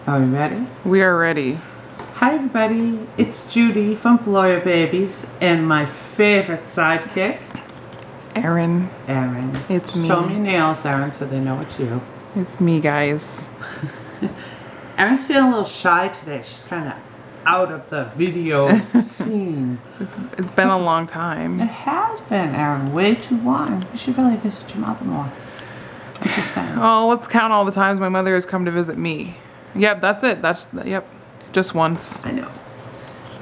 Are we ready? We are ready. Hi everybody, it's Judy from Bloyer Babies and my favorite sidekick, Erin. Erin. It's me. Show me nails, Erin, so they know it's you. It's me, guys. Erin's feeling a little shy today. She's kind of out of the video scene. It's been a long time. It has been, Erin, way too long. You should really visit your mother more. I'm just saying. Oh, let's count all the times my mother has come to visit me. Yep, that's it. Yep. Just once. I know.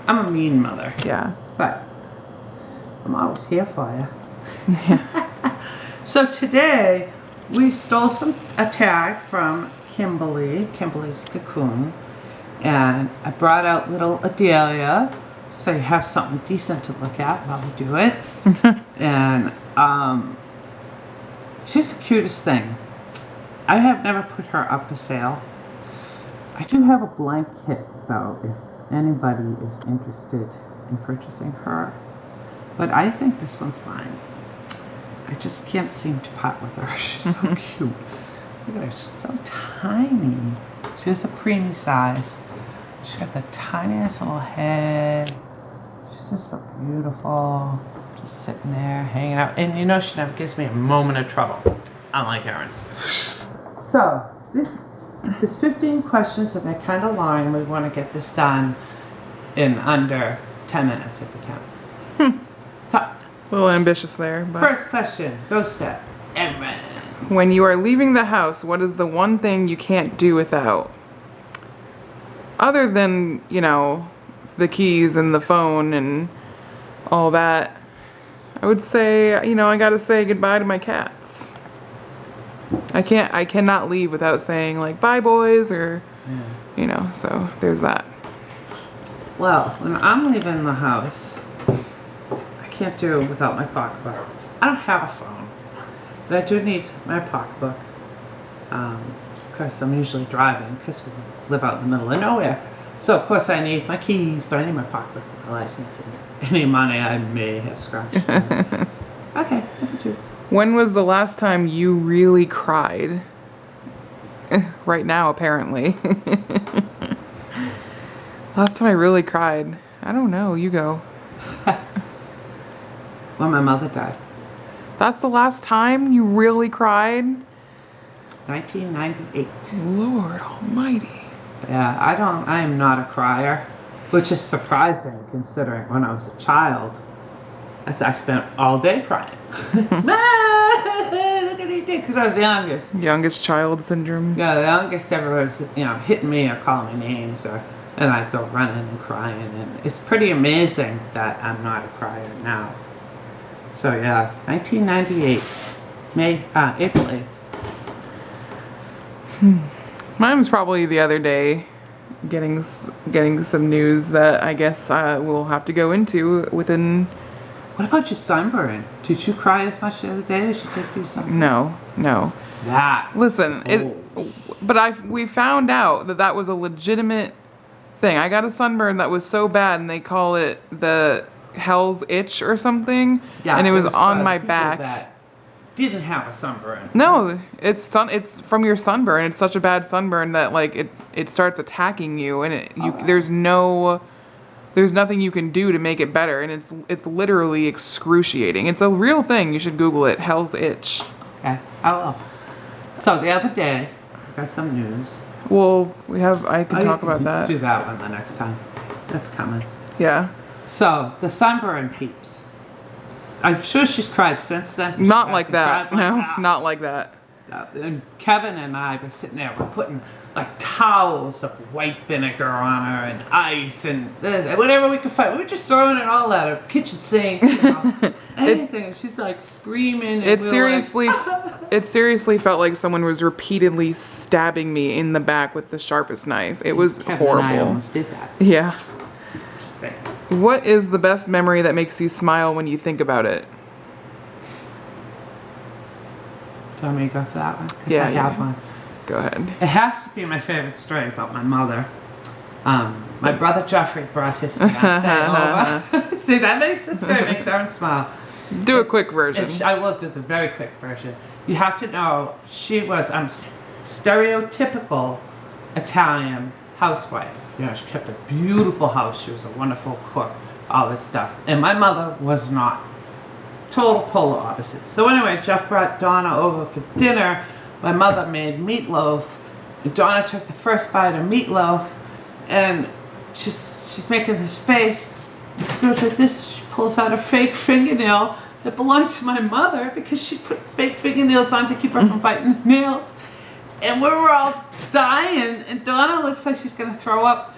I'm a mean mother. Yeah. But I'm always here for you. So today we stole a tag from Kymberlee's Cocoon, and I brought out little Adelya so you have something decent to look at while we do it. And she's the cutest thing. I have never put her up for sale. I do have a blank kit though if anybody is interested in purchasing her, but I think this one's mine. I just can't seem to part with her. She's so cute. Look at her, she's so tiny. She's a preemie size. She's got the tiniest little head. She's just so beautiful. Just sitting there, hanging out. And you know she never gives me a moment of trouble. Unlike Erin. So, there's 15 questions and they're kind of long and we want to get this done in under 10 minutes if we can. So, A little ambitious there, but first question goes to Erin. when you are leaving the house, what is the one thing you can't do without? Other than, the keys and the phone and all that, I would say, I gotta say goodbye to my cats. I cannot leave without saying like, bye boys, or, so there's that. Well, when I'm leaving the house, I can't do it without my pocketbook. I don't have a phone, but I do need my pocketbook. Of course, I'm usually driving because we live out in the middle of nowhere. So, of course, I need my keys, but I need my pocketbook for my license and any money I may have scratched. Okay, number 2. When was the last time you really cried? Right now, apparently. Last time I really cried. I don't know. You go. When my mother died. That's the last time you really cried? 1998. Lord almighty. Yeah, I am not a crier, which is surprising considering when I was a child, I spent all day crying. Look at he did, because I was the youngest. Youngest child syndrome. Yeah, the youngest ever was, hitting me or calling me names, and I'd go running and crying, and it's pretty amazing that I'm not a crier now. So yeah, 1998, April 8th. Mine was probably the other day, getting some news that I guess we'll have to go into within. What about your sunburn? Did you cry as much the other day as you did for your sunburn? No. That. Listen, we found out that was a legitimate thing. I got a sunburn that was so bad, and they call it the Hell's Itch or something. Yeah, and it was on my back. That didn't have a sunburn. No, it's from your sunburn. It's such a bad sunburn that like it starts attacking you, and there's nothing you can do to make it better, and it's literally excruciating. It's a real thing. You should Google it. Hell's Itch. Okay, I will. So the other day, I got some news. Well, I can talk about that. Do that one the next time. That's coming. Yeah. So the sunburn peeps. I'm sure she's cried since then. Not like that. No, not like that. And Kevin and I were sitting there. We're putting like towels of white vinegar on her and ice and whatever we could find. We were just throwing it all at her. Kitchen sink, anything. And she's like screaming. And it seriously felt like someone was repeatedly stabbing me in the back with the sharpest knife. It was Kevin horrible. And I almost did that. Yeah. Just saying. What is the best memory that makes you smile when you think about it? Do you want me to go for that one? Yeah, I have one. Go ahead. It has to be my favorite story about my mother. My brother Jeffrey brought his fiance over. See, that makes the story makes Erin smile. Do a quick version. I will do the very quick version. You have to know she was stereotypical Italian housewife. You know, she kept a beautiful house. She was a wonderful cook, all this stuff. And my mother was not. Total polar opposites. So anyway, Jeff brought Donna over for dinner. My mother made meatloaf. Donna took the first bite of meatloaf, and she's making this face. She goes like this. She pulls out a fake fingernail that belonged to my mother because she put fake fingernails on to keep her from biting the nails. And we were all dying, and Donna looks like she's gonna throw up.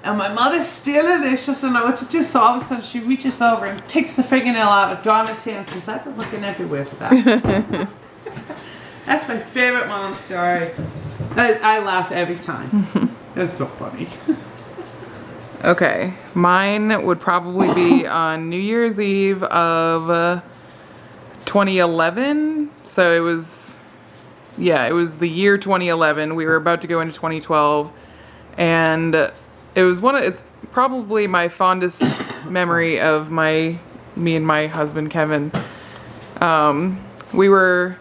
And my mother's standing there, she doesn't know what to do, so all of a sudden she reaches over and takes the fingernail out of Donna's hand and says, I've been looking everywhere for that. That's my favorite mom story. I laugh every time. That's so funny. Okay, mine would probably be on New Year's Eve of 2011. So it was the year 2011. We were about to go into 2012, and it's probably my fondest memory of me and my husband Kevin. We were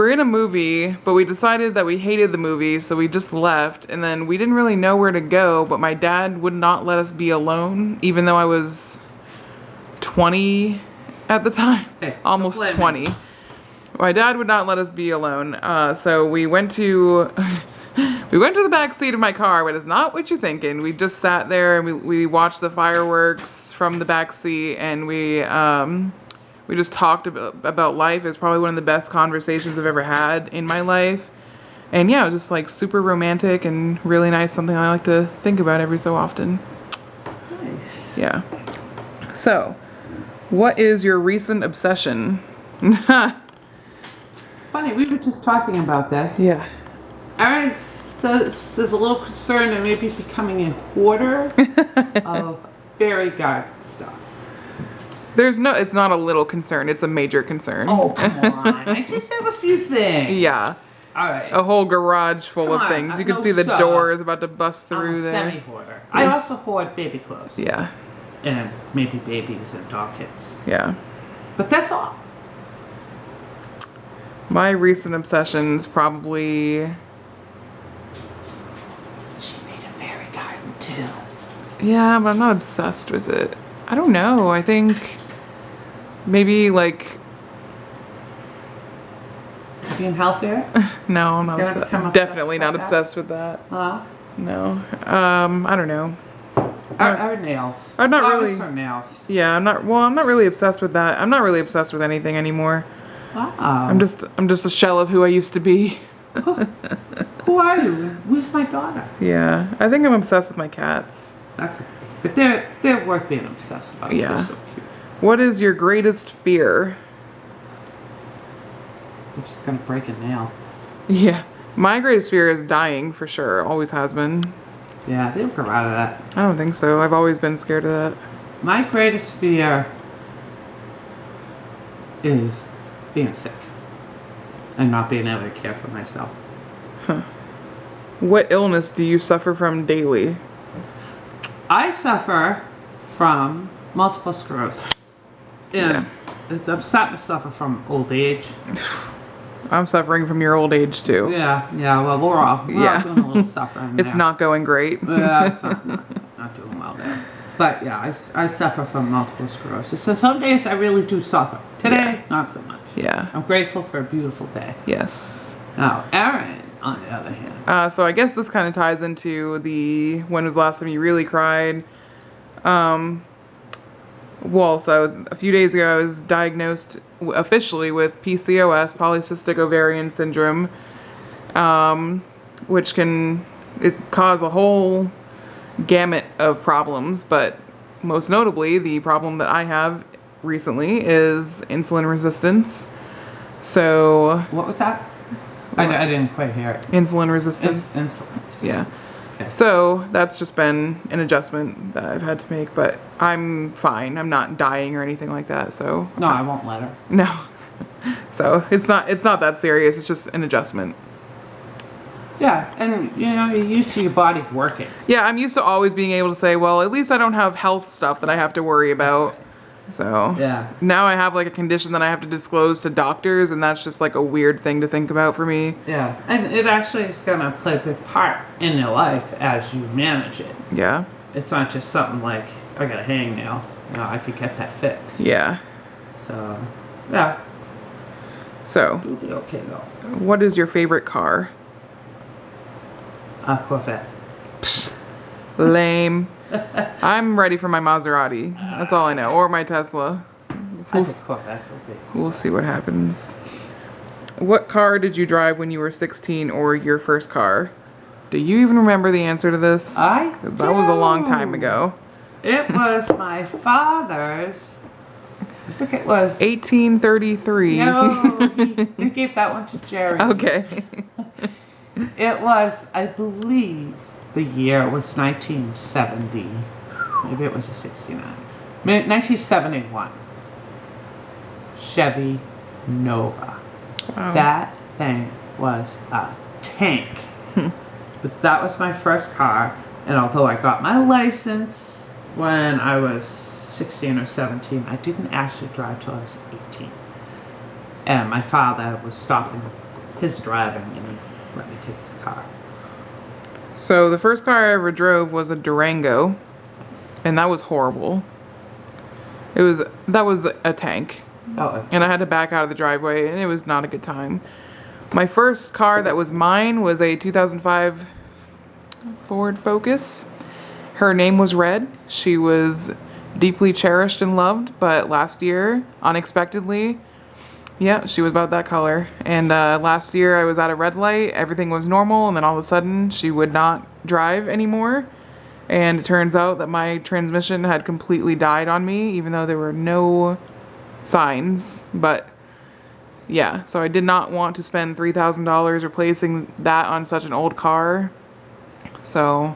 in a movie, but we decided that we hated the movie, so we just left, and then we didn't really know where to go, but my dad would not let us be alone, even though I was 20 at the time. Hey, almost don't blame 20. me. My dad would not let us be alone, so we went to the back seat of my car, but it's not what you're thinking. We just sat there and we watched the fireworks from the back seat, and we just talked about life. It was probably one of the best conversations I've ever had in my life. And yeah, it was just like super romantic and really nice, something I like to think about every so often. Nice. Yeah. So, what is your recent obsession? Funny, we were just talking about this. Yeah. Erin says there's a little concern that maybe becoming a hoarder of fairy garden stuff. It's not a little concern, it's a major concern. Oh, come on. I just have a few things. Yeah. All right. A whole garage full Come of on, things. You can no see the sir. door is about to bust I'm through a there. semi-hoarder. I also hoard baby clothes. Yeah. And maybe babies and dog kits. Yeah. But that's all. My recent obsession's probably... She made a fairy garden too. Yeah, but I'm not obsessed with it. I don't know. I think maybe like... Being healthier? No, I'm not You haven't become obsessed. Definitely obsessed not with that? obsessed with that. Huh? No. I don't know. Our nails. I'm not It's always really- her nails. Yeah, I'm not really obsessed with that. I'm not really obsessed with anything anymore. Wow. I'm just a shell of who I used to be. Who are you? Who's my daughter? Yeah. I think I'm obsessed with my cats. That could be. But they're worth being obsessed about. Yeah. They're so cute. What is your greatest fear? Which is gonna break a nail. Yeah. My greatest fear is dying, for sure. Always has been. Yeah, they'll grow out of that. I don't think so. I've always been scared of that. My greatest fear is being sick and not being able to care for myself. What illness do you suffer from daily? I suffer from multiple sclerosis. And I'm starting to suffer from old age. I'm suffering from your old age, too. Yeah, well, we're all doing a little suffering It's there. not going great. Yeah, it's not doing well there. But yeah, I suffer from multiple sclerosis. So some days I really do suffer. Today, not so much. Yeah. I'm grateful for a beautiful day. Yes. Now, Erin, on the other hand. So I guess this kind of ties into when was the last time you really cried? Well, so a few days ago I was diagnosed officially with PCOS, polycystic ovarian syndrome, which can cause a whole gamut of problems, but most notably the problem that I have recently is insulin resistance. So What was that? I didn't quite hear it. insulin resistance. Insulin resistance. Yeah. Okay. So that's just been an adjustment that I've had to make, but I'm fine. I'm not dying or anything like that. So No, I won't let her. no. So it's not that serious. It's just an adjustment. Yeah, and you're used to your body working. Yeah, I'm used to always being able to say, well, at least I don't have health stuff that I have to worry about. So Yeah. now I have like a condition that I have to disclose to doctors, and that's just like a weird thing to think about for me. Yeah. And it actually is going to play a big part in your life as you manage it. Yeah. It's not just something like, I got a hangnail. I could get that fixed. Yeah. So, yeah. So, It'll be okay though. what is your favorite car? Corvette. Lame. I'm ready for my Maserati. That's all I know. Or my Tesla. I think Corvettes will be cool. We'll see what happens. What car did you drive when you were 16 or your first car? Do you even remember the answer to this? I 'Cause that was a long time do. ago. It was my father's. I think it was. 1833. No, he gave that one to Jerry. Okay. It was, I believe, the year was 1970. Maybe it was a 69. 1971. Chevy Nova. Wow. That thing was a tank. But that was my first car. And although I got my license when I was 16 or 17, I didn't actually drive till I was 18. And my father was stopping his driving and he let me take his car. So the first car I ever drove was a Durango, and that was horrible. That was a tank, Oh, and I had to back out of the driveway, and it was not a good time. My first car that was mine was a 2005 Ford Focus. Her name was Red. She was deeply cherished and loved, but last year, unexpectedly, yeah, she was about that color. And last year I was at a red light, everything was normal, and then all of a sudden she would not drive anymore. And it turns out that my transmission had completely died on me, even though there were no signs. But yeah, so I did not want to spend $3,000 replacing that on such an old car. So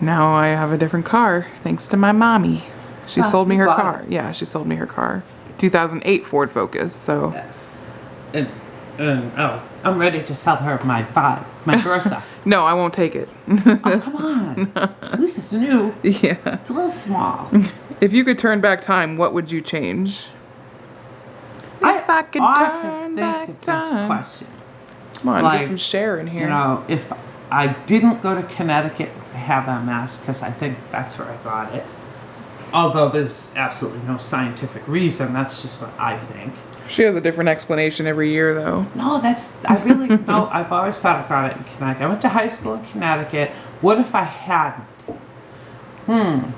now I have a different car, thanks to my mommy. She sold me her wow. car. Yeah, she sold me her car. 2008 Ford Focus, so. yes. And oh, I'm ready to sell her my Versa. No, I won't take it. Oh, come on. At least it's new. Yeah. It's a little small. If you could turn back time, what would you change? If I could often turn think back of this time. question. Come on, Like, get some share in here. You know, if I didn't go to Connecticut to have MS, because I think that's where I got it. Although there's absolutely no scientific reason, that's just what I think. She has a different explanation every year, though. No, I really, no, I've always thought I got it in Connecticut. I went to high school in Connecticut. What if I hadn't? You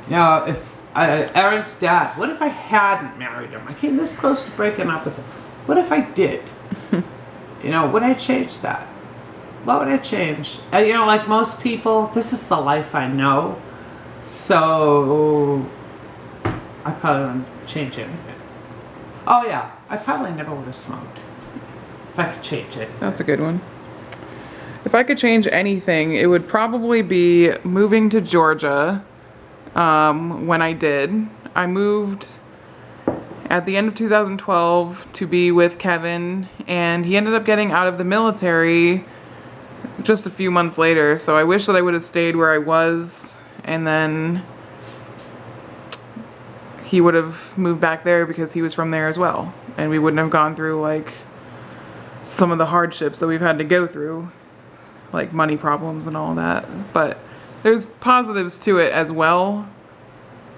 know, if Erin's dad, what if I hadn't married him? I came this close to breaking up with him. What if I did? You know, would I change that? What would I change? You know, like most people, this is the life I know. So, I probably wouldn't change anything. Oh yeah, I probably never would have smoked. If I could change it. That's a good one. If I could change anything, it would probably be moving to Georgia when I did. I moved at the end of 2012 to be with Kevin, and he ended up getting out of the military just a few months later, so I wish that I would have stayed where I was, and then he would have moved back there because he was from there as well, and we wouldn't have gone through like some of the hardships that we've had to go through, like money problems and all that. But there's positives to it as well,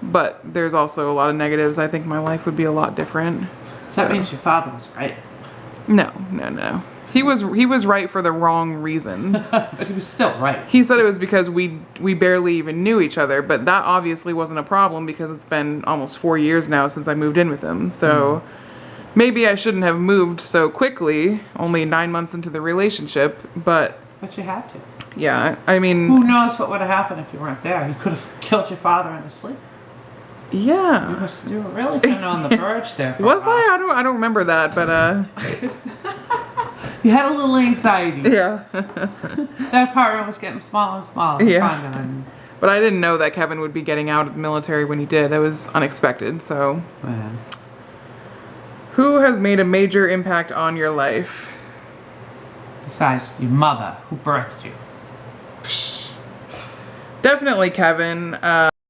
but there's also a lot of negatives. I think my life would be a lot different. That means your father was right. No. He was right for the wrong reasons. But he was still right. He said it was because we barely even knew each other, but that obviously wasn't a problem because it's been almost 4 years now since I moved in with him. So maybe I shouldn't have moved so quickly, only 9 months into the relationship, but But you had to. yeah, I mean, Who knows what would have happened if you weren't there? You could have killed your father in his sleep. yeah. You were really kind of on the verge there. For Was a while. I don't remember that, but You had a little anxiety. yeah. That apartment was getting smaller and smaller. Yeah. And, But I didn't know that Kevin would be getting out of the military when he did. It was unexpected, so. man. Who has made a major impact on your life? Besides your mother, who birthed you. Definitely Kevin.